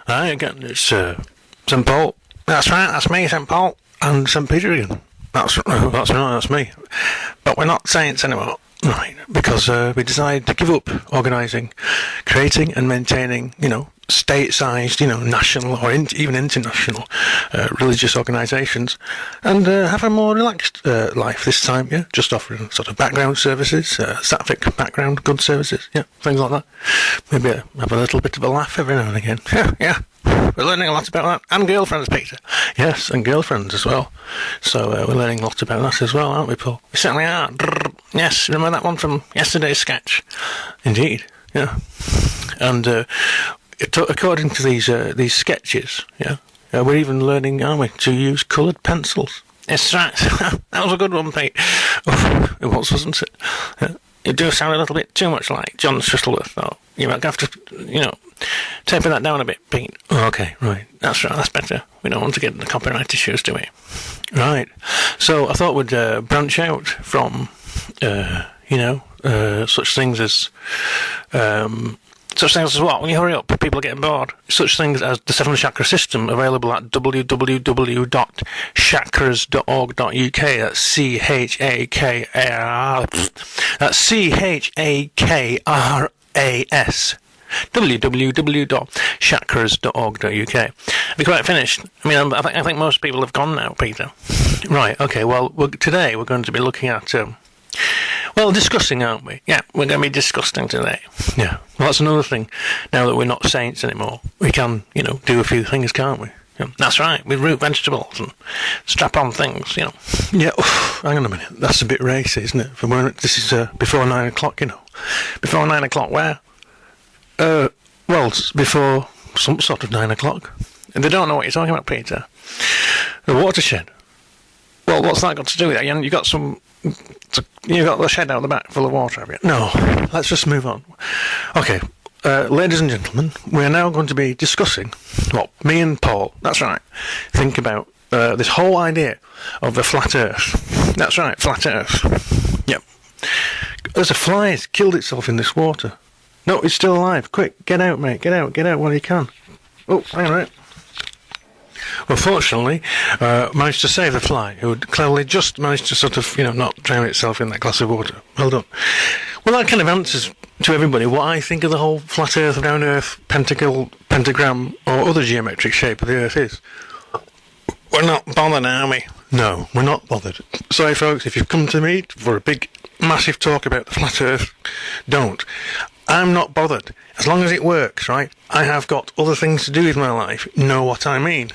Hi again, it's St. Paul. That's right, that's me, St. Paul. And St. Peter again. That's me. But we're not saints anymore. Right, because we decided to give up organising, creating and maintaining, state-sized, national or even international religious organisations, and have a more relaxed life this time, just offering sort of background services, sapphic background good services, things like that. Maybe have a little bit of a laugh every now and again. Yeah. We're learning a lot about that. And girlfriends, Peter. Yes, and girlfriends as well. So we're learning a lot about that as well, aren't we, Paul? We certainly are. Yes, remember that one from yesterday's sketch? Indeed, yeah. And according to these sketches, we're even learning, aren't we, to use coloured pencils. Yes, right. That was a good one, Pete. Oh, it was, wasn't it? You do sound a little bit too much like John Shuttleworth, though. You might have to, taper that down a bit, Pete. Oh, okay, right. That's right, that's better. We don't want to get the copyright issues, do we? Right. So I thought we'd branch out from, such things as... Such things as what? When you hurry up, people are getting bored. Such things as the 7 chakra system, available at www.chakras.org.uk. That's C-H-A-K-R... That's C-H-A-K-R-A-S. www.chakras.org.uk. Have you quite finished? I mean, I think most people have gone now, Peter. Right, okay, well, today we're going to be looking at... discussing, aren't we? Yeah, we're going to be discussing today. Yeah, well, that's another thing. Now that we're not saints anymore, we can, do a few things, can't we? Yeah, that's right, with root vegetables and strap-on things, Yeah, hang on a minute. That's a bit racy, isn't it? This is before 9 o'clock, Before 9 o'clock where? It's before some sort of 9 o'clock. And they don't know what you're talking about, Peter. The watershed. Well, what's that got to do with it? You've got the shed out the back full of water, have you? No, let's just move on. Okay, ladies and gentlemen, we're now going to be discussing what me and Paul, that's right, think about this whole idea of the flat earth. That's right, flat earth. Yep. There's a fly that's killed itself in this water. No, it's still alive. Quick, get out, mate. Get out while you can. Oh, hang on a minute. Well, fortunately, managed to save the fly, who had cleverly just managed to sort of, not drown itself in that glass of water. Well done. Well, that kind of answers to everybody what I think of the whole flat earth, round earth, pentagram, or other geometric shape of the earth is. We're not bothered, are we? No, we're not bothered. Sorry, folks, if you've come to me for a big, massive talk about the flat earth, don't. I'm not bothered. As long as it works, right? I have got other things to do with my life. Know what I mean?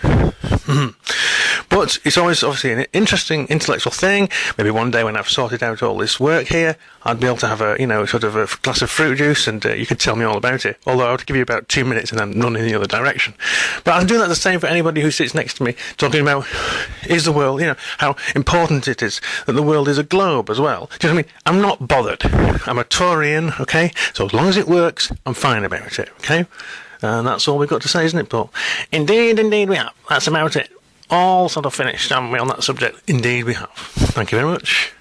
But it's always obviously an interesting intellectual thing. Maybe one day when I've sorted out all this work here, I'd be able to have a sort of a glass of fruit juice, and you could tell me all about it. Although I would give you about 2 minutes and then run in the other direction. But I'm doing that the same for anybody who sits next to me, talking about is the world, how important it is that the world is a globe as well. Do you know what I mean? I'm not bothered. I'm a Taurian, okay? So as long as it works, I'm fine about it, okay? And that's all we've got to say, isn't it, Paul? Indeed we have. That's about it. All sort of finished, haven't we, on that subject? Indeed we have. Thank you very much.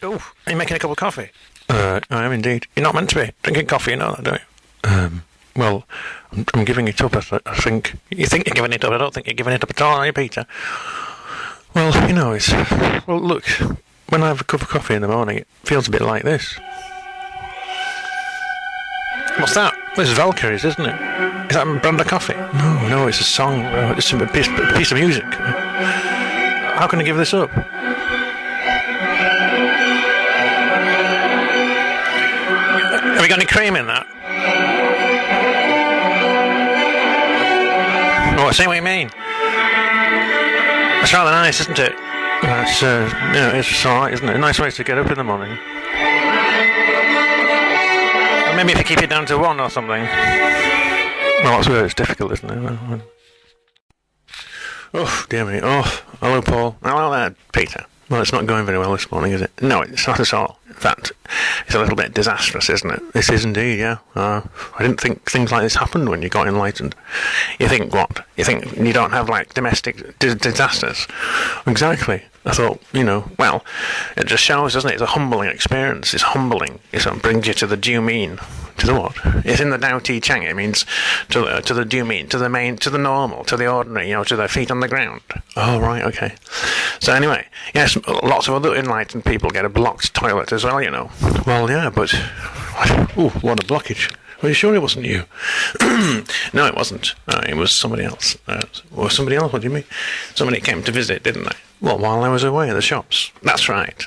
Oh, are you making a cup of coffee? I am indeed. You're not meant to be drinking coffee, you know that, don't you? Well, I'm giving it up, I think. You think you're giving it up? I don't think you're giving it up at all, are you, Peter? Well, Well, look, when I have a cup of coffee in the morning, it feels a bit like this. What's that? This is Valkyries, isn't it? Is that brand of coffee? No, it's a song. It's a piece of music. How can I give this up? Have you got any cream in that? Oh, I see what you mean. That's rather nice, isn't it? That's, it's alright, isn't it? A nice way to get up in the morning. Maybe if you keep it down to 1 or something. Well, that's where it's difficult, isn't it? Oh, dear me. Oh, hello, Paul. Hello there, Peter. Well, it's not going very well this morning, is it? No, it's not at all. In fact, it's a little bit disastrous, isn't it? This is indeed, yeah. I didn't think things like this happened when you got enlightened. You think what? You think you don't have, domestic disasters? Exactly. I thought, well, it just shows, doesn't it? It's a humbling experience. It's humbling. It sort of brings you to the due mean. To the what? It's in the Tao Te Ching. It means to the due mean, to the main, to the normal, to the ordinary, to their feet on the ground. Oh, right, okay. So anyway, yes, lots of other enlightened people get a blocked toilet as well, Well, yeah, but... Ooh, what a blockage. Are you sure it wasn't you? No, it wasn't. It was somebody else. Or somebody else, what do you mean? Somebody came to visit, didn't they? Well, while I was away at the shops. That's right.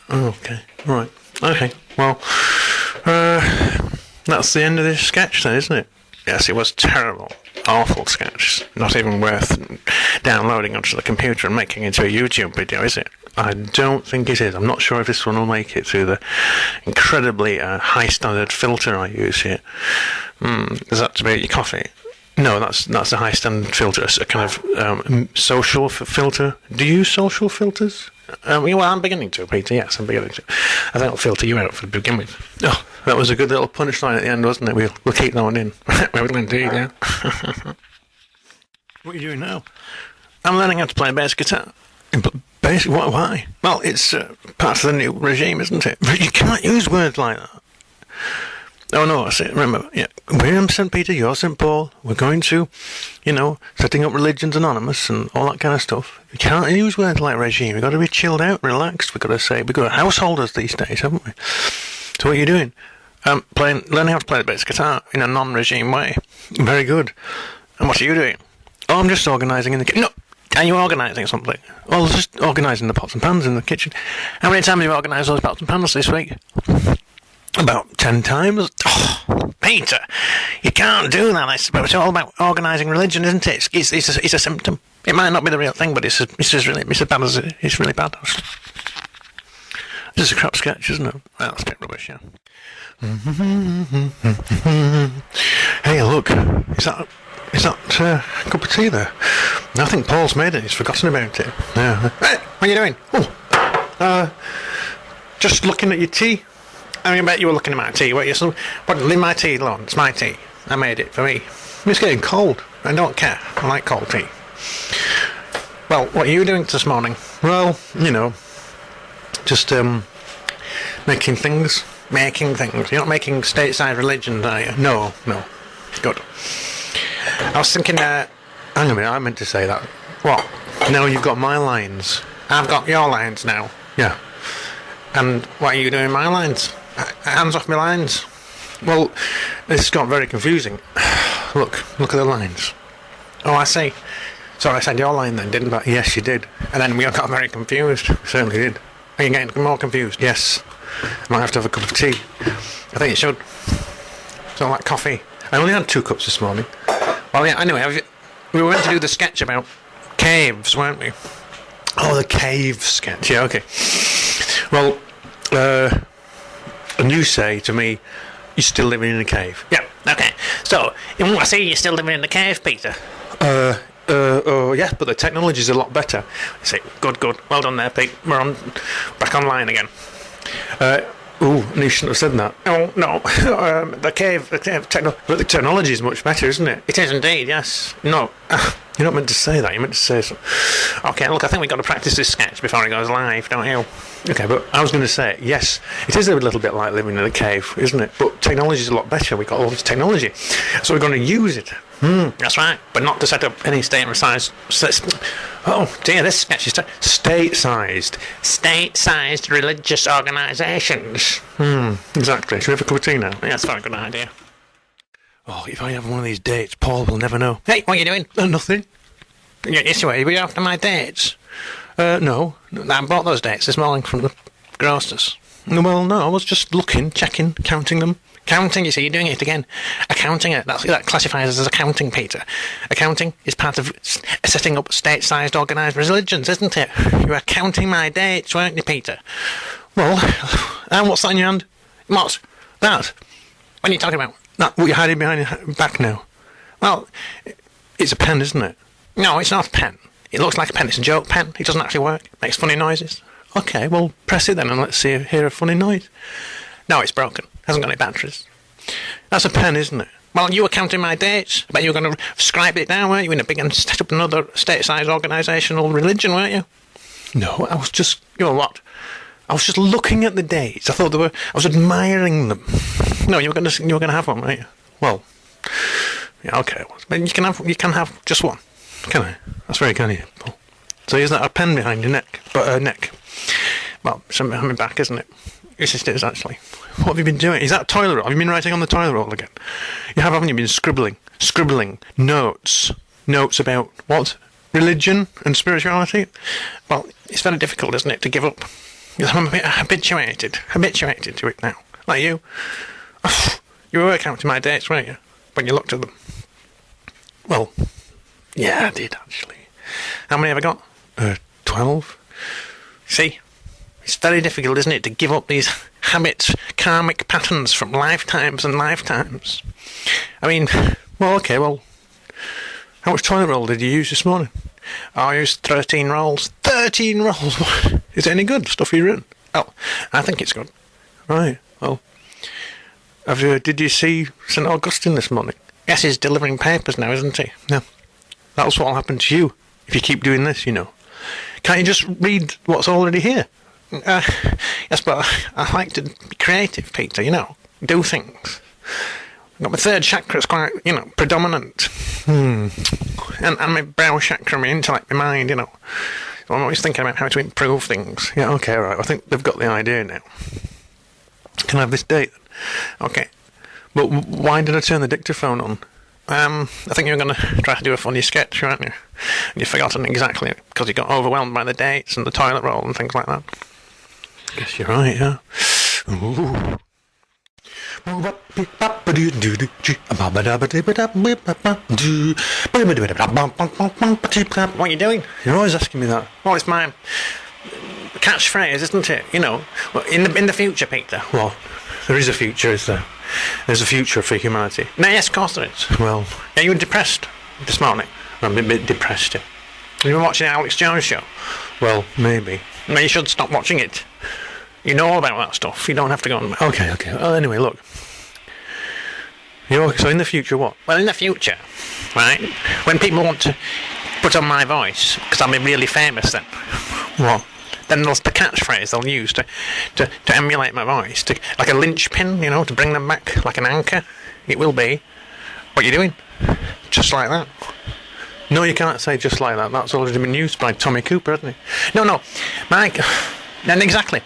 Oh, okay. Right. Okay. Well, that's the end of this sketch then, isn't it? Yes, it was terrible. Awful sketch. Not even worth downloading onto the computer and making into a YouTube video, is it? I don't think it is. I'm not sure if this one will make it through the incredibly high standard filter I use here. Is that to be your coffee? No, that's a high standard filter, a kind of social filter. Do you use social filters? Well, I'm beginning to, Peter. Yes, I'm beginning to. I think I'll filter you out to begin with. Oh, that was a good little punchline at the end, wasn't it? We'll keep that one in. We will indeed, yeah. What are you doing now? I'm learning how to play bass guitar. Bass? Why? Well, it's part of the new regime, isn't it? But you can't use words like that. Oh no, I see. Remember, yeah. We're St. Peter, you're St. Paul. We're going to, setting up Religions Anonymous and all that kind of stuff. We can't use words like regime. We've got to be chilled out, relaxed. We've got to say, we've got householders these days, haven't we? So what are you doing? Learning how to play the bass guitar in a non-regime way. Very good. And what are you doing? Oh, I'm just organising in the kitchen. No, are you organising something? Well, just organising the pots and pans in the kitchen. How many times have you organised those pots and pans this week? About 10 times. Oh, Peter, you can't do that. It's all about organising religion, isn't it? It's a symptom. It might not be the real thing, but it's bad as it's really bad. This is a crap sketch, isn't it? Well, it's a bit rubbish, yeah. Hey, look, is that a cup of tea there? I think Paul's made it. He's forgotten about it. Yeah. Hey, what are you doing? Oh, just looking at your tea. I bet you were looking at my tea, weren't you? Leave my tea alone. It's my tea. I made it for me. It's getting cold. I don't care. I like cold tea. Well, what are you doing this morning? Well, just making things. You're not making stateside religions, are you? No. Good. I was thinking, hang on a minute, I meant to say that. What? No, you've got my lines. I've got your lines now. Yeah. And what are you doing my lines? Hands off my lines. Well, this got very confusing. Look at the lines. Oh, I see. Sorry, I said your line then, didn't I? Yes, you did. And then we got very confused. We certainly did. Are you getting more confused? Yes. I might have to have a cup of tea. I think it should. So like coffee. I only had 2 cups this morning. Well, yeah, anyway, we were meant to do the sketch about caves, weren't we? Oh, the cave sketch. Yeah, okay. Well, and you say to me, you're still living in a cave. Yeah, okay. So, I see you're still living in the cave, Peter. Yes, but the technology's a lot better. I say, good. Well done there, Pete. We're back online again. You shouldn't have said that. Oh, no. The cave but the technology is much better, isn't it? It is indeed, yes. No. You're not meant to say that. You're meant to say so. Okay, look, I think we've got to practice this sketch before it goes live, don't you? Okay, but I was going to say, yes, it is a little bit like living in a cave, isn't it? But technology is a lot better. We've got all this technology. So we're going to use it. That's right. But not to set up any state-sized... Oh, dear, this sketch is... State-sized. State-sized religious organisations. Exactly. Should we have a cup of tea now? Yeah, that's a very good idea. Oh, if I have one of these dates, Paul will never know. Hey, what are you doing? Nothing. Yes, you are. Were you after my dates? No. I bought those dates this morning from the grocers. Well, no, I was just looking, checking, counting them. Counting, you see, you're doing it again. Accounting, that classifies as accounting, Peter. Accounting is part of setting up state-sized organised religions, isn't it? You were counting my dates, weren't you, Peter? Well, and what's that in your hand? What's that? What are you talking about? That, what you're hiding behind your back now? Well, it's a pen, isn't it? No, it's not a pen. It looks like a pen. It's a joke pen. It doesn't actually work. It makes funny noises. Okay, well, press it then and let's hear a funny noise. No, it's broken. Hasn't got any batteries. That's a pen, isn't it? Well, you were counting my dates. I bet you were going to scribe it down, weren't you? In a big and set up another state-sized organisational religion, weren't you? No, I was just, you know what? I was just looking at the dates. I was admiring them. No, you were going to have one, weren't you? Well, yeah, okay. But you can have just one, can I? That's very kind of you, Paul. So is that a pen behind your neck? Neck. Well, something behind my back, isn't it? Yes, it is, actually. What have you been doing? Is that a toilet roll? Have you been writing on the toilet roll again? You have, haven't you? Been scribbling notes about what? Religion and spirituality? Well, it's very difficult, isn't it, to give up? I'm a bit habituated to it now. Like you. You were counting my dates, weren't you? When you looked at them. Well, yeah, I did, actually. How many have I got? 12. See? It's very difficult, isn't it, to give up these habits, karmic patterns from lifetimes and lifetimes. I mean, well, okay, well, how much toilet roll did you use this morning? Oh, I used 13 rolls. 13 rolls? Is it any good, stuff you've written? Oh, I think it's good. Right, well, did you see St. Augustine this morning? Yes, he's delivering papers now, isn't he? Yeah. That's what'll happen to you if you keep doing this, you know. Can't you just read what's already here? Yes, but I like to be creative, Peter, you know. Do things. My third chakra's quite, you know, predominant. And my brow chakra, my intellect, my mind, you know. So I'm always thinking about how to improve things. Yeah, okay, right. I think they've got the idea now. Can I have this date? Okay. But why did I turn the dictaphone on? I think you were going to try to do a funny sketch, weren't you? And you've forgotten exactly, because you got overwhelmed by the dates and the toilet roll and things like that. Guess you're right, yeah. Ooh. What are you doing? You're always asking me that. Well, it's my catchphrase, isn't it? You know, in the future, Peter. Well, there is a future, is there? There's a future for humanity. No, yes, of course there is. Well, yeah, you were depressed this morning. I'm a bit depressed. Yeah. You were watching Alex Jones show. Well, maybe. No, you should stop watching it. You know all about that stuff. You don't have to go on. Okay. Well, anyway, look. So in the future, what? Well, in the future, right? When people want to put on my voice, because I'll be really famous then. What? Then there's the catchphrase they'll use to emulate my voice, like a linchpin, you know, to bring them back like an anchor. It will be. What are you doing? Just like that. No, you can't say just like that. That's already been used by Tommy Cooper, hasn't he? No, Mike. Then exactly.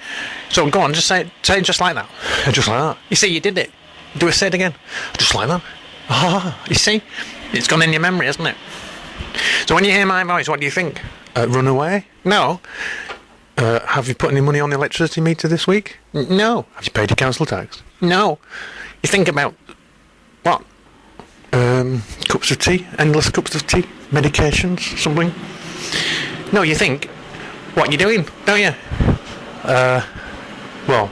So go on, just say just like that. Just like that. You see, you did it. Say it again. Just like that. You see, it's gone in your memory, hasn't it? So when you hear my voice, what do you think? Run away? No. Have you put any money on the electricity meter this week? No. Have you paid your council tax? No. You think about what? Cups of tea, endless cups of tea, medications, something. No, you think what you're doing, don't you? Well,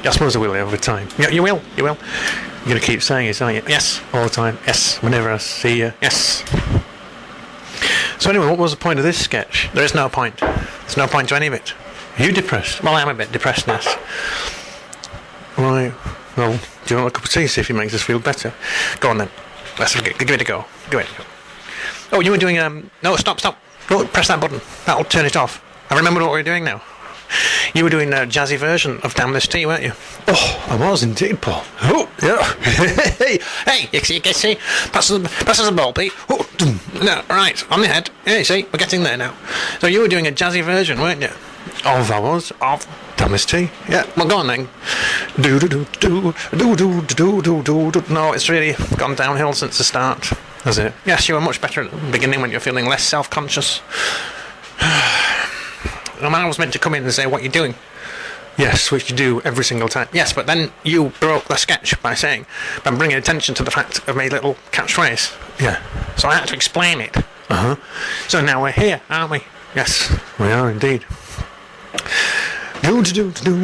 I suppose I will over time. Yeah, you will. You're going to keep saying it, aren't you? Yes, all the time. Yes, whenever I see you. Yes. So anyway, what was the point of this sketch? There is no point. There's no point to any of it. Are you depressed? Well, I'm a bit depressed, Ness. Right. Well, do you want a cup of tea, see if it makes us feel better? Go on then. Let's give it a go. Oh, you were doing, no, stop. Oh, press that button. That'll turn it off. I remember what we were doing now. You were doing a jazzy version of Damn This Tea, weren't you? Oh, I was indeed, Paul. Oh, yeah. Hey, you see? Pass us the ball, Pete. Oh, no, right, on the head. Yeah, you see, we're getting there now. So you were doing a jazzy version, weren't you? Of Damn This Tea. Yeah, well, go on then. No, it's really gone downhill since the start, has it? Yes, you were much better at the beginning when you're feeling less self-conscious. I was meant to come in and say what you're doing. Yes, which you do every single time. Yes, but then you broke the sketch by bringing attention to the fact of my little catchphrase. Yeah. So I had to explain it. Uh-huh. So now we're here, aren't we? Yes, we are indeed. What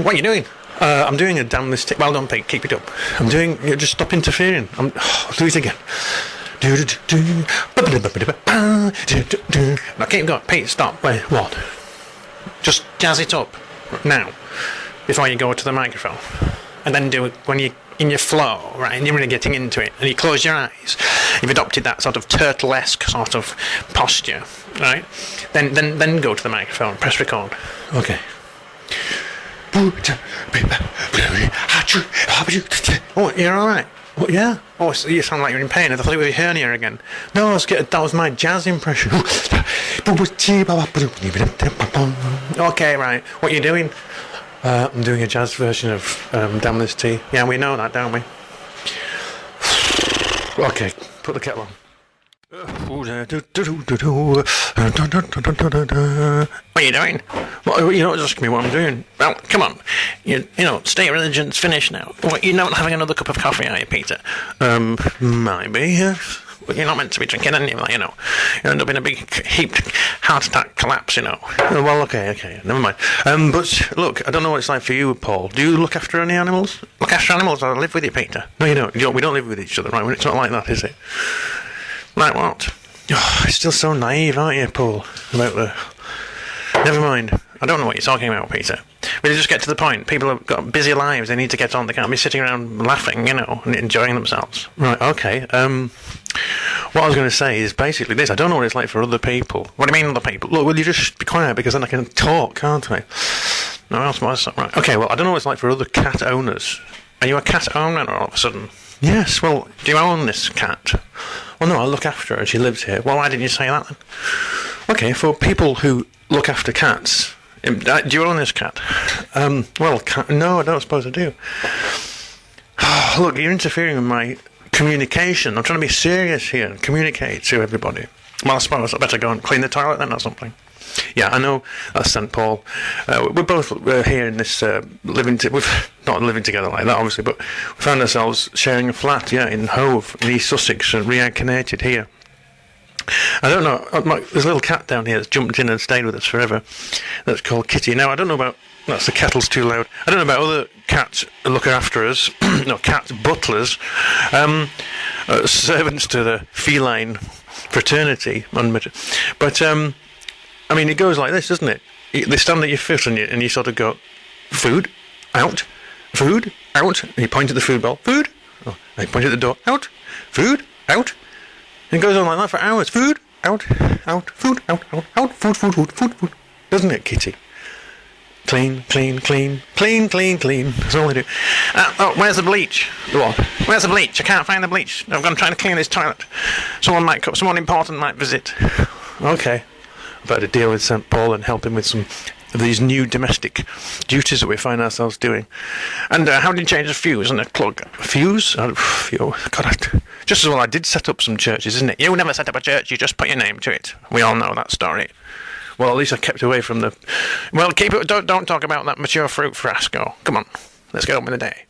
are you doing? I'm doing a Damn This Tea. Well done, Pete. Keep it up. Just stop interfering. Do it again. Now keep going. Pete, stop. Wait, what? Just jazz it up now before you go to the microphone, and then do it when you're in your flow, right, and you're really getting into it, and you close your eyes you've adopted that sort of turtle-esque sort of posture, right? Then go to the microphone, press record. Okay. Oh, you're all right. What, yeah? Oh, so you sound like you're in pain. I thought it was your hernia again. No, that was my jazz impression. Okay, right. What are you doing? I'm doing a jazz version of Damn This Tea. Yeah, we know that, don't we? Okay, put the kettle on. What are you doing? Well, you're not asking me what I'm doing. Well, come on. You know, state religion's finished now. What, you're not having another cup of coffee, are you, Peter? Maybe, yes. But you're not meant to be drinking any of that, you know. You end up in a big heaped heart attack collapse, you know. Well, okay, never mind. But look, I don't know what it's like for you, Paul. Do you look after any animals? Look after animals or live with you, Peter? No, you don't. We don't live with each other, right? It's not like that, is it? Like what? Oh, you're still so naive, aren't you, Paul? About the... Never mind. I don't know what you're talking about, Peter. We'll just get to the point. People have got busy lives. They need to get on. They can't be sitting around laughing, you know, and enjoying themselves. Right, okay. What I was going to say is basically this. I don't know what it's like for other people. What do you mean other people? Look, will you just be quiet, because then I can talk, can't I? No, else was that? Right. Okay, well, I don't know what it's like for other cat owners. Are you a cat owner all of a sudden? Yes, well, do you own this cat? Well, no, I look after her. She lives here. Well, why didn't you say that then? Okay, for people who look after cats, do you own this cat? Well, no, I don't suppose I do. Look, you're interfering with my communication. I'm trying to be serious here and communicate to everybody. Well, I suppose I better go and clean the toilet then or something. Yeah, I know that's St. Paul. We're both here in this we've not living together like that, obviously, but we found ourselves sharing a flat, yeah, in Hove, in East Sussex, reincarnated here. I don't know, there's a little cat down here that's jumped in and stayed with us forever. That's called Kitty. Now, I don't know about... That's the kettle's too loud. I don't know about other cats looking after us. No, cat butlers. Servants to the feline fraternity. But, I mean, it goes like this, doesn't it? They stand at your foot and you sort of go, food, out, food, out. And you point at the food bowl, food. Oh, and you point at the door, out, food, out. And it goes on like that for hours. Food, out, food, out, food. Doesn't it, Kitty? Clean. That's all they do. Where's the bleach? What? Where's the bleach? I can't find the bleach. I'm going to try to clean this toilet. Someone important might visit. Okay. I better deal with St. Paul and help him with some of these new domestic duties that we find ourselves doing. And how did you change the fuse and the plug? Fuse? Just as well I did set up some churches, isn't it? You never set up a church, you just put your name to it. We all know that story. Well, at least I kept away from the... Well, keep it. Don't talk about that mature fruit fiasco. Come on, let's get on with the day.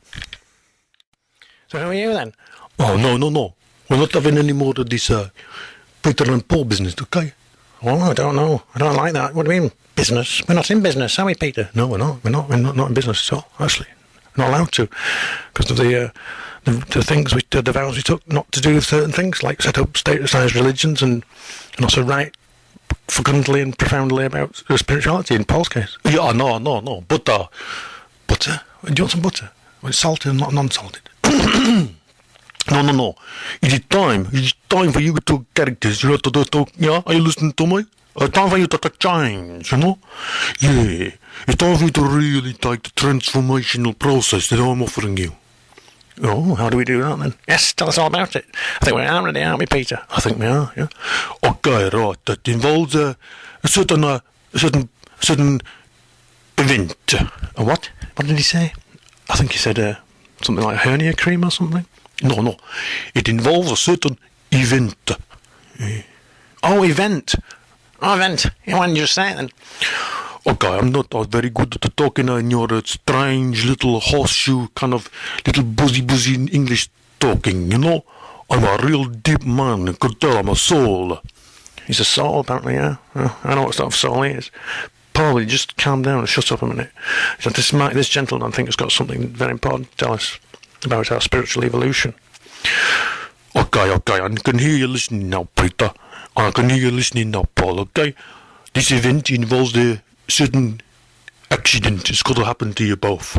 So who are you then? Oh, no. We're not having any more of this Peter and Paul business, okay? Oh, I don't know. I don't like that. What do you mean, business? We're not in business, are we, Peter? No, we're not. We're not in business at all, actually. We're not allowed to, because of the things, the vows we took not to do with certain things, like set up state-sized religions and also write fecundly and profoundly about spirituality in Paul's case. Yeah, no. Butter. Butter? Do you want some butter? Well, it's salted and not non-salted. No. It's time for you to characters. You have to talk. Yeah, are you listening to me? It's time for you to change, you know? Yeah, it's time for you to really take the transformational process that I'm offering you. Oh, how do we do that then? Yes, tell us all about it. I think we're ready, aren't we, Peter? I think we are, yeah. Okay, right. That involves a certain event. A what? What did he say? I think he said something like hernia cream or something. No. It involves a certain event. Oh, event. Why didn't you just say it then? Okay, I'm not very good at talking in your strange little horseshoe kind of little buzzy English talking, you know? I'm a real deep man. You could tell I'm a soul. He's a soul, apparently, yeah. I know what sort of soul he is. Paul, just calm down and shut up a minute. So this gentleman, I think, has got something very important to tell us about our spiritual evolution. Okay, I can hear you listening now, Peter. I can hear you listening now, Paul, okay? This event involves a certain accident. It's going to happen to you both.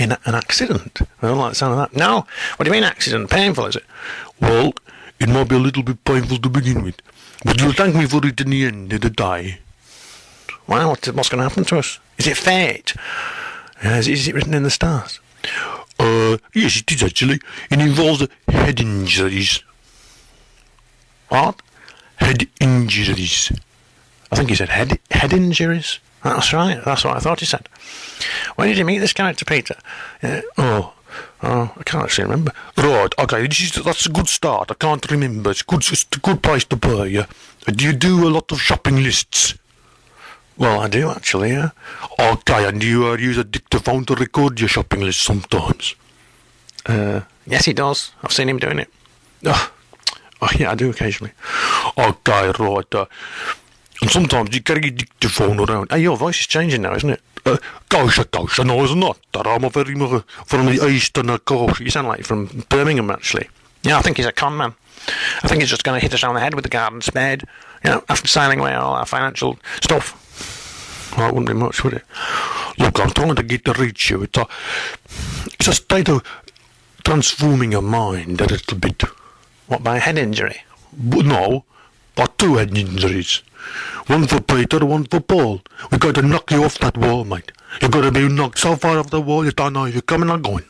in an accident. I don't like the sound of that. No. What do you mean accident? Painful, is it? Well, it might be a little bit painful to begin with, but you'll thank me for it in the end of the day. Wow, what's going to happen to us? Is it fate? Is it written in the stars? Yes, it is actually. It involves head injuries. What? Head injuries. I think he said head injuries. That's right. That's what I thought he said. When did you meet this character, Peter? Oh, I can't actually remember. Right, okay, that's a good start. I can't remember. It's a good place to be. Do you do a lot of shopping lists? Well, I do actually, yeah. Okay, and do you use a dictaphone to record your shopping list sometimes? Yes, he does. I've seen him doing it. Oh, yeah, I do occasionally. Okay, right. And sometimes you carry your dictaphone around. Hey, your voice is changing now, isn't it? Gosh, no, it's not. I'm a very much from the eastern coast. You sound like you're from Birmingham, actually. Yeah, I think he's a con man. I think he's just going to hit us on the head with the garden spade. You know, after signing away all our financial stuff. Well, it wouldn't be much, would it? Look, I'm trying to get to reach you. It's a state of transforming your mind a little bit. What, by a head injury? But no, by two head injuries. One for Peter, one for Paul. We've got to knock you off that wall, mate. You've got to be knocked so far off the wall you don't know if you're coming or going.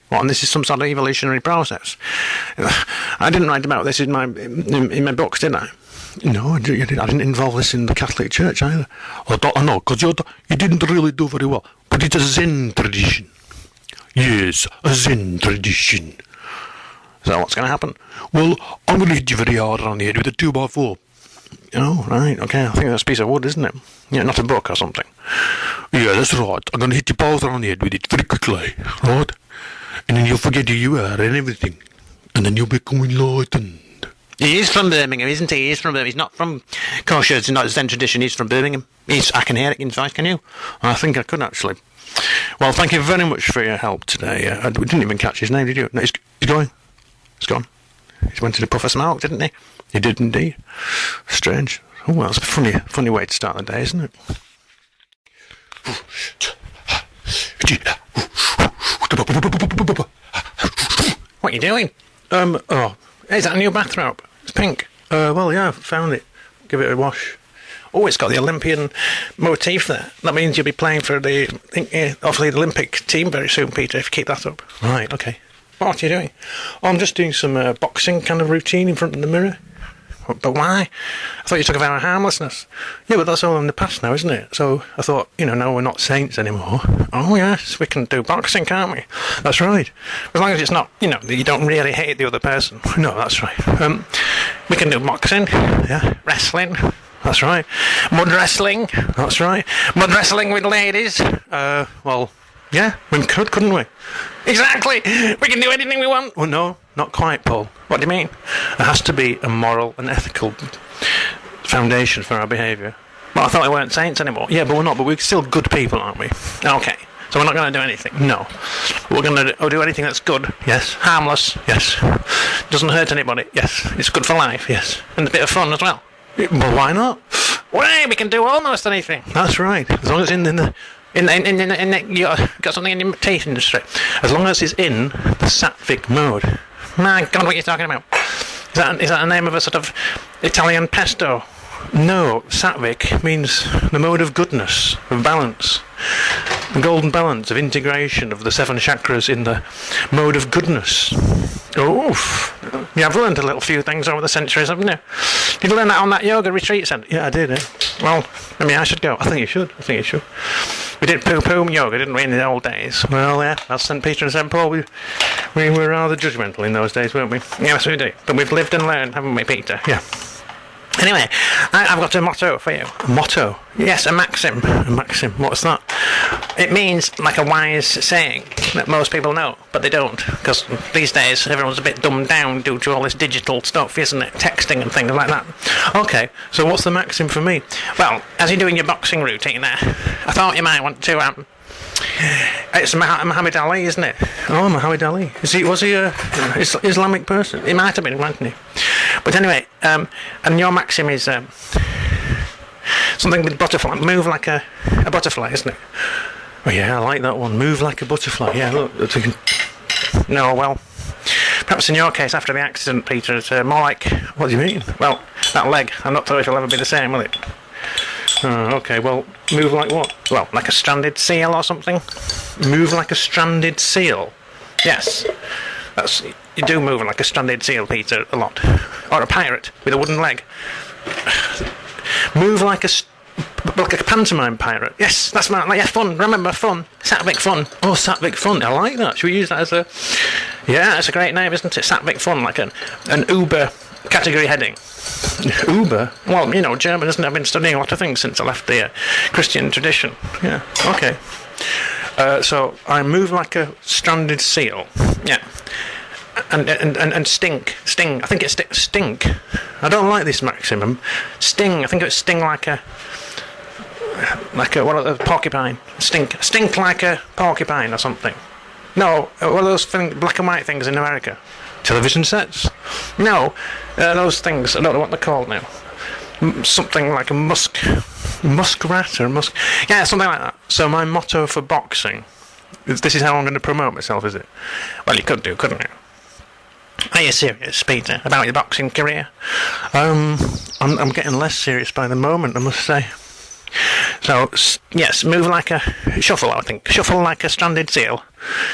What, and this is some sort of evolutionary process? I didn't write about this in my books, did I? No, I didn't involve this in the Catholic Church either. I know, because you didn't really do very well. But it's a Zen tradition. Yes, a Zen tradition. So what's going to happen? Well, I'm going to hit you very hard on the head with a 2x4. Oh, right, okay. I think that's a piece of wood, isn't it? Yeah, not a book or something. Yeah, that's right. I'm going to hit you both on the head with it very quickly, right? And then you'll forget who you are and everything. And then you'll become enlightened. He is from Birmingham, isn't he? He is from Birmingham. He's not from kosher. It's not Zen tradition. He's from Birmingham. I can hear it in his voice, can you? I think I could, actually. Well, thank you very much for your help today. We didn't even catch his name, did you? No, he's going. He's gone. He went to the puff of smoke, didn't he? He did indeed. Strange. Oh, well, that's a funny way to start the day, isn't it? What are you doing? Is that a new bathrobe? It's pink. Well, yeah, I found it. Give it a wash. Oh, it's got the Olympian motif there. That means you'll be playing for hopefully the Olympic team very soon, Peter, if you keep that up. Right, okay. What are you doing? Oh, I'm just doing some boxing kind of routine in front of the mirror. But why? I thought you took about harmlessness. Yeah, but that's all in the past now, isn't it? So I thought, no, we're not saints anymore. Oh, yes, we can do boxing, can't we? That's right. As long as it's not, you don't really hate the other person. No, that's right. We can do boxing. Yeah. Wrestling. That's right. Mud wrestling. That's right. Mud wrestling with ladies. Well, yeah, we could, couldn't we? Exactly. We can do anything we want. Well, no, not quite, Paul. What do you mean? There has to be a moral and ethical foundation for our behaviour. Well, I thought we weren't saints anymore. Yeah, but we're not. But we're still good people, aren't we? Okay. So we're not going to do anything? No. We're going to do anything that's good? Yes. Harmless? Yes. Doesn't hurt anybody? Yes. It's good for life? Yes. And a bit of fun as well? Well, why not? Well, we can do almost anything. That's right. As long as it's you got something in your teeth industry. As long as it's in the sattvic mode. My God, what are you talking about? Is that the name of a sort of Italian pesto? No, sattvic means the mode of goodness, of balance. The golden balance of integration of the 7 chakras in the mode of goodness. Oh, you have learned a little few things over the centuries, haven't you? Did you learn that on that yoga retreat centre? Yeah, I did. Well, maybe I should go. I think you should. We did poo-poo yoga, didn't we, in the old days? Well, yeah, that's St. Peter and St. Paul. We were rather judgmental in those days, weren't we? Yes, we do. But we've lived and learned, haven't we, Peter? Yeah. Anyway, I've got a motto for you. A motto? Yes, a maxim. A maxim? What's that? It means like a wise saying that most people know, but they don't. Because these days, everyone's a bit dumbed down due to all this digital stuff, isn't it? Texting and things like that. Okay, so what's the maxim for me? Well, as you're doing your boxing routine there, I thought you might want to... It's Muhammad Ali, isn't it? Oh, Muhammad Ali. Was he a Islamic person? He might have been, mightn't he? But anyway, and your maxim is something with butterfly. Move like a butterfly, isn't it? Oh yeah, I like that one. Move like a butterfly. Yeah, look. No, well, perhaps in your case after the accident, Peter, it's more like... What do you mean? Well, that leg. I'm not sure if it'll ever be the same, will it? Oh, okay, well, move like what? Well, like a stranded seal or something. Move like a stranded seal? Yes. You do move like a stranded seal, Peter, a lot. Or a pirate with a wooden leg. Move like a pantomime pirate? Yes, that's yeah, fun. Remember, fun. Satvik Fun. Oh, Satvik Fun. I like that. Should we use that as a... Yeah, it's a great name, isn't it? Satvik Fun, like an Uber category heading. Uber? Well, you know, German, isn't it? I've been studying a lot of things since I left the Christian tradition. Yeah, okay. So, I move like a stranded seal. Yeah. And sting. I think it's stink. I don't like this maximum. Sting. I think it's sting like a what are the porcupine. Stink like a porcupine or something. No, what are those black and white things in America? Television sets? No, those things. I don't know what they're called now. Something like a muskrat or musk. Yeah, something like that. So my motto for boxing. This is how I'm going to promote myself, is it? Well, you could do, couldn't you? Are you serious, Peter, about your boxing career? I'm getting less serious by the moment, I must say. So, yes, move like a... Shuffle, I think. Shuffle like a stranded seal.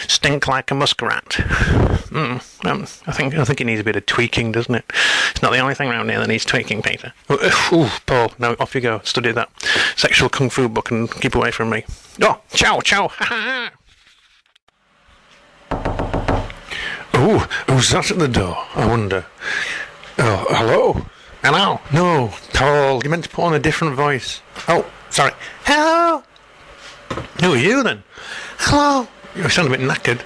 Stink like a muskrat. I think it needs a bit of tweaking, doesn't it? It's not the only thing around here that needs tweaking, Peter. Oh, Paul, now off you go. Study that sexual kungfu book and keep away from me. Oh, ciao, ciao. Ha ha. Oh, who's that at the door? I wonder. Oh, hello? Hello? No, Paul, you meant to put on a different voice. Oh, sorry. Hello? Who are you, then? Hello? You sound a bit knackered.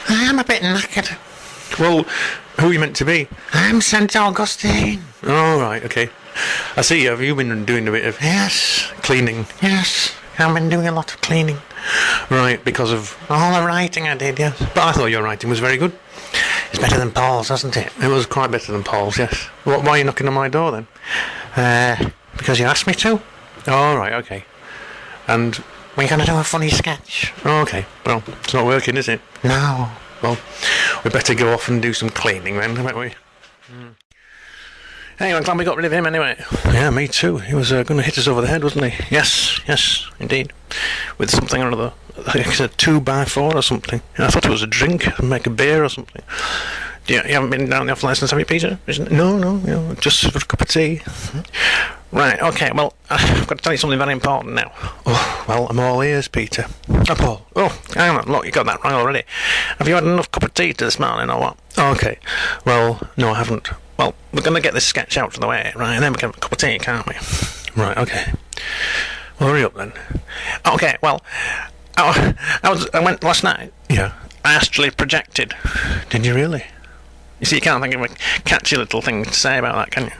I am a bit knackered. Well, who are you meant to be? I'm St. Augustine. Oh, right, okay. I see, have you been doing a bit of... Yes. Cleaning? Yes, I've been doing a lot of cleaning. Right, because of... All the writing I did, yes. But I thought your writing was very good. It's better than Paul's, isn't it? It was quite better than Paul's, yes. Why are you knocking on my door, then? Because you asked me to. Oh, right, okay. And... We're going to do a funny sketch. Oh, okay. Well, it's not working, is it? No. Well, we better go off and do some cleaning then, haven't we? Anyway, I'm glad we got rid of him anyway. Yeah, me too. He was going to hit us over the head, wasn't he? Yes, indeed. With something or other. I think it's a 2x4 or something. I thought it was a drink, make a beer or something. You haven't been down the off licence, have you, Peter? No, just for a cup of tea. Right, okay, well, I've got to tell you something very important now. Oh, well, I'm all ears, Peter. Oh, Paul. Oh, hang on, look, you got that wrong already. Have you had enough cup of tea this morning, or what? Okay, well, no, I haven't. Well, we're going to get this sketch out of the way, right, and then we can have a cup of tea, can't we? Right, okay. Well, hurry up then. Okay, well, I went last night. Yeah. I astrally projected. Did you really? You see, you can't think of a catchy little thing to say about that, can you?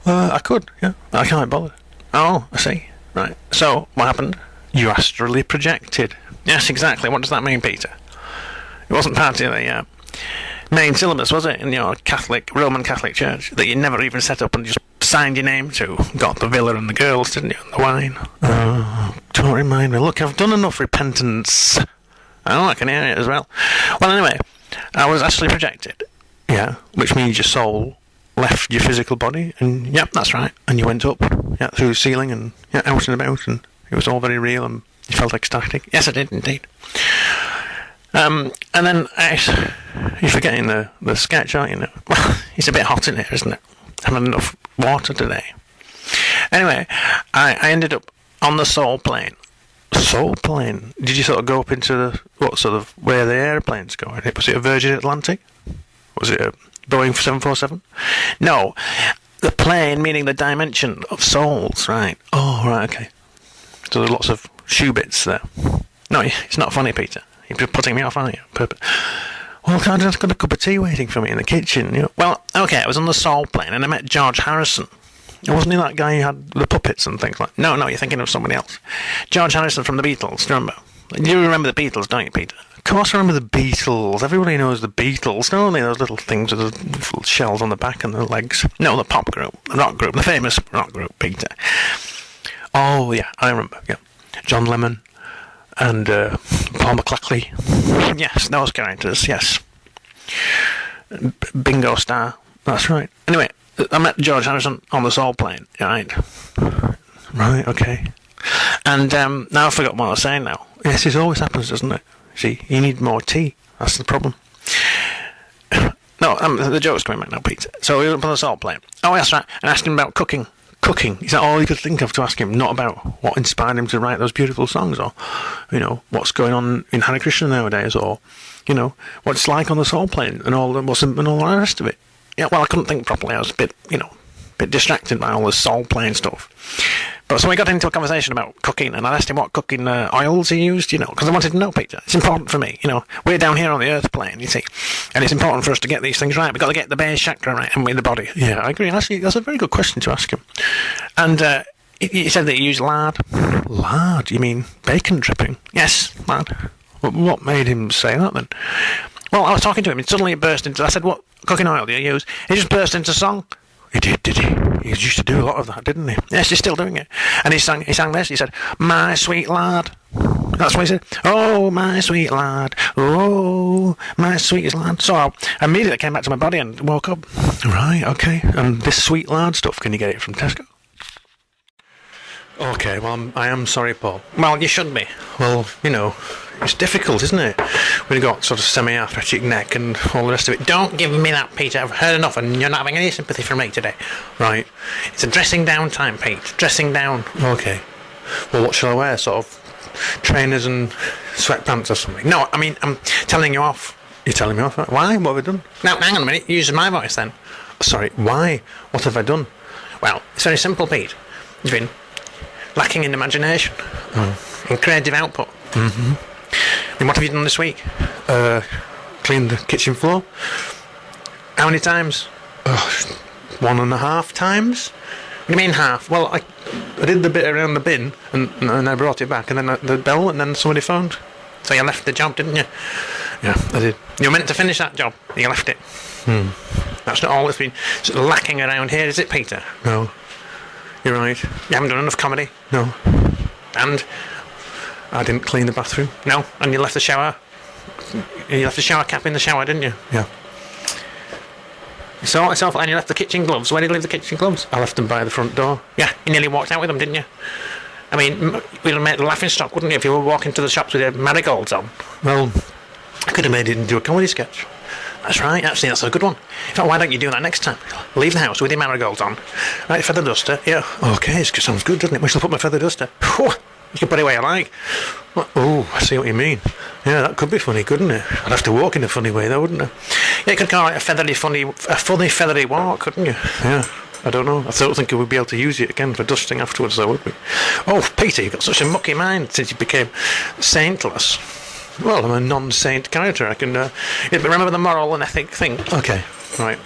I could, yeah. I can't bother. Oh, I see. Right. So, what happened? You astrally projected. Yes, exactly. What does that mean, Peter? It wasn't part of the main syllabus, was it, in your Roman Catholic Church, that you never even set up and just signed your name to? Got the villa and the girls, didn't you, and the wine? Oh, don't remind me. Look, I've done enough repentance. Oh, I can hear it as well. Well, anyway, I was astrally projected. Yeah, which means your soul left your physical body, and yep, that's right. And you went up, yeah, through the ceiling and out and about, and it was all very real, and you felt ecstatic. Yes, I did indeed. And then you're forgetting the sketch, aren't you? Well, it's a bit hot in here, isn't it? I haven't had enough water today. Anyway, I ended up on the soul plane. Soul plane? Did you sort of go up into where the airplanes go? Was it a Virgin Atlantic? Was it a Boeing 747? No, the plane meaning the dimension of souls, right? Oh, right, okay. So there's lots of shoe bits there. No, it's not funny, Peter. You're putting me off, aren't you? Well, I've got a cup of tea waiting for me in the kitchen. You know. Well, okay, I was on the soul plane and I met George Harrison. Wasn't he that guy who had the puppets and things like that? No, you're thinking of somebody else. George Harrison from the Beatles, do you remember? You remember the Beatles, don't you, Peter? Of course I remember the Beatles. Everybody knows the Beatles, don't they? Those little things with the little shells on the back and the legs. No, the pop group, the rock group, the famous rock group, Peter. Oh, yeah, I remember, yeah. John Lennon, and Paul McClackley. Yes, those characters, yes. Bingo Star, that's right. Anyway, I met George Harrison on the Soul Plane, right? Right, okay. And now I forgot what I was saying now. Yes, it always happens, doesn't it? See, you need more tea. That's the problem. No, the joke's coming back now, Peter. So we were up on the Soul Plane. Oh, that's right. And asked him about cooking. Cooking. Is that all you could think of to ask him? Not about what inspired him to write those beautiful songs, or, you know, what's going on in Hare Krishna nowadays, or, you know, what it's like on the Soul Plane and all the rest of it. Yeah, well, I couldn't think properly. I was a bit distracted by all the Soul Plane stuff. But so we got into a conversation about cooking, and I asked him what cooking oils he used, you know, because I wanted to know, Peter. It's important for me, you know. We're down here on the Earth plane, you see, and it's important for us to get these things right. We've got to get the base chakra right in the body. Yeah, I agree. Actually, that's a very good question to ask him. And he said that he used lard. Lard? You mean bacon dripping? Yes, lard. What made him say that then? Well, I was talking to him, and suddenly it burst into... I said, what cooking oil do you use? He just burst into song. He did he? He used to do a lot of that, didn't he? Yes, he's still doing it. And he sang this. He said, "My sweet lad." That's what he said. "Oh, my sweet lad. Oh, my sweetest lad." So I immediately came back to my body and woke up. Right, okay. And this sweet lard stuff, can you get it from Tesco? Okay, well, I am sorry, Paul. Well, you should be. Well, you know, it's difficult, isn't it? When you've got sort of semi-arthritic neck and all the rest of it. Don't give me that, Peter. I've heard enough, and you're not having any sympathy for me today. Right. It's a dressing down time, Pete. Dressing down. Okay. Well, what shall I wear? Sort of trainers and sweatpants or something? No, I mean, I'm telling you off. You're telling me off? Why? What have I done? Now, hang on a minute. Use my voice, then. Sorry, why? What have I done? Well, it's very simple, Pete. You've been lacking in imagination and creative output. Mm-hmm. And what have you done this week? Cleaned the kitchen floor. How many times? 1.5 times. What do you mean half? Well, I did the bit around the bin and I brought it back, and then the bell, and then somebody phoned. So you left the job, didn't you? Yeah, I did. You were meant to finish that job. You left it. That's not all that's been sort of lacking around here, is it, Peter? No. You're right. You haven't done enough comedy? No. And? I didn't clean the bathroom. No. And you left the shower? You left the shower cap in the shower, didn't you? Yeah. So it's awful. And you left the kitchen gloves. Where did you leave the kitchen gloves? I left them by the front door. Yeah, you nearly walked out with them, didn't you? I mean, we'd have made a laughing stock, wouldn't you, if you were walking to the shops with your marigolds on? Well, I could have made it into a comedy sketch. That's right, actually, that's a good one. In fact, why don't you do that next time? Leave the house with your marigolds on. Right, feather duster, yeah. Okay, it sounds good, doesn't it? Where shall I put my feather duster? You can put it where you like. Oh, I see what you mean. Yeah, that could be funny, couldn't it? I'd have to walk in a funny way, though, wouldn't I? Yeah, you could call it a funny feathery walk, couldn't you? Yeah, I don't know. I don't think I would be able to use it again for dusting afterwards, though, would we? Oh, Peter, you've got such a mucky mind since you became saintless. Well, I'm a non-saint character. I can remember the moral and ethic thing. Okay, right.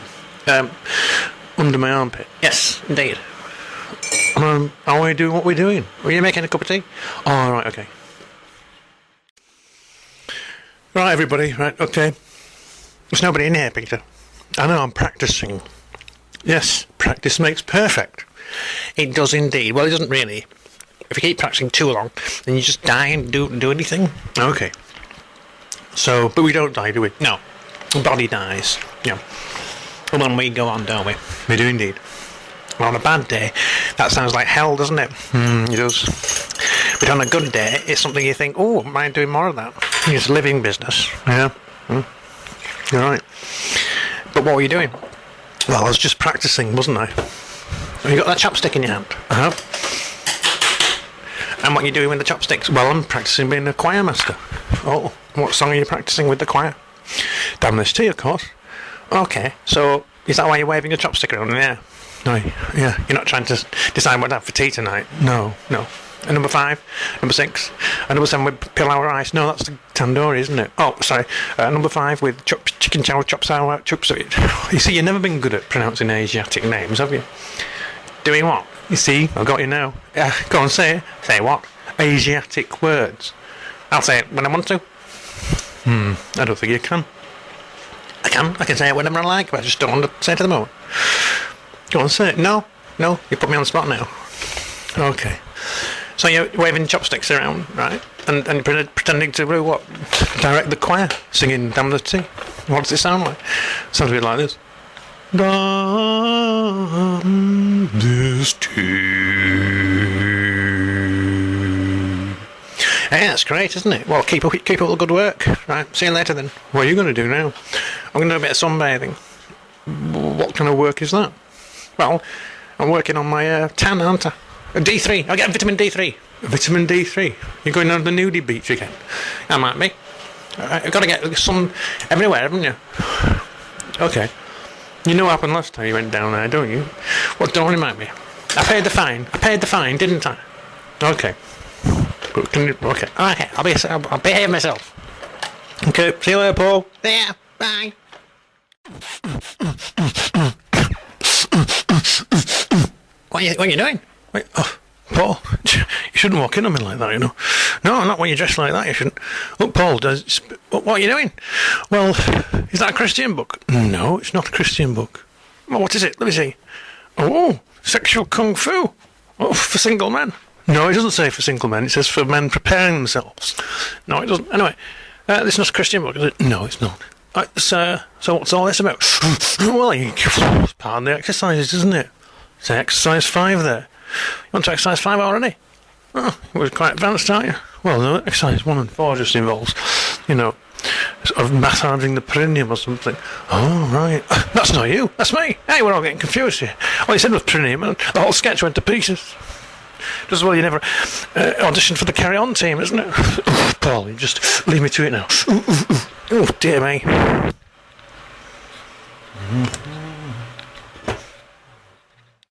Under my armpit. Yes, indeed. Are we doing what we're doing? Were you making a cup of tea? Oh, right, okay. Right, everybody, right, okay. There's nobody in here, Peter. I know, I'm practising. Yes, practice makes perfect. It does indeed. Well, it doesn't really. If you keep practising too long, then you just die and do anything. Okay. So, but we don't die, do we? No. The body dies. Yeah. And then we go on, don't we? We do indeed. Well, on a bad day, that sounds like hell, doesn't it? It does. But on a good day, it's something you think, oh, am I doing more of that? It's living business. Yeah. You're right. But what were you doing? Well, I was just practising, wasn't I? Have you got that chopstick in your hand? I have. And what are you doing with the chopsticks? Well, I'm practising being a choir master. Oh, what song are you practising with the choir? Damn This Tea, of course. Okay, so is that why you're waving a chopstick around in the air? No, yeah. You're not trying to decide what to have for tea tonight? No. And number 5, number 6, and number 7 with pilau rice. No, that's the tandoori, isn't it? Oh, sorry. Number 5 with chicken chow, chop sour, chop sweet. You see, you've never been good at pronouncing Asiatic names, have you? Doing what? You see, I've got you now. Go on, say it. Say what? Asiatic words. I'll say it when I want to. I don't think you can. I can say it whenever I like, but I just don't want to say it at the moment. Go on, say it. No, you put me on the spot now. Okay. So you're waving chopsticks around, right? and pretending to do what? Direct the choir, singing Damn the Tea. What does it sound like? Sounds a bit like this. Damn this tea. Yeah, that's great, isn't it? Well, keep up the good work. Right, see you later then. What are you going to do now? I'm going to do a bit of sunbathing. What kind of work is that? Well, I'm working on my tan, aren't I? D3. I'll get vitamin D3. Vitamin D3. You're going on the nudie beach again? I might be. I've got to get sun everywhere, haven't you? Okay. You know what happened last time you went down there, don't you? Well, don't remind me. I paid the fine, didn't I? Okay. Okay. I'll behave myself. Okay. See you later, Paul. Yeah. Bye. What are you doing? Wait, oh, Paul, you shouldn't walk in on me like that, you know. No, not when you're dressed like that, you shouldn't. Look, Paul, what are you doing? Well, is that a Christian book? No, it's not a Christian book. Well, what is it? Let me see. Oh, sexual kung fu. Oh, for single men. No, it doesn't say for single men. It says for men preparing themselves. No, it doesn't. Anyway, this is not a Christian book, is it? No, it's not. So what's all this about? Well, it's part of the exercises, isn't it? It's exercise 5 there. You want to exercise 5 already? Oh, you were quite advanced, aren't you? Well, no, exercise 1 and 4 just involves, sort of massaging the perineum or something. Oh, right. That's not you. That's me. Hey, we're all getting confused here. Well, you said it was perineum, and the whole sketch went to pieces. Just as well you never auditioned for the Carry On team, isn't it? Paul, you just leave me to it now. Oh, dear me.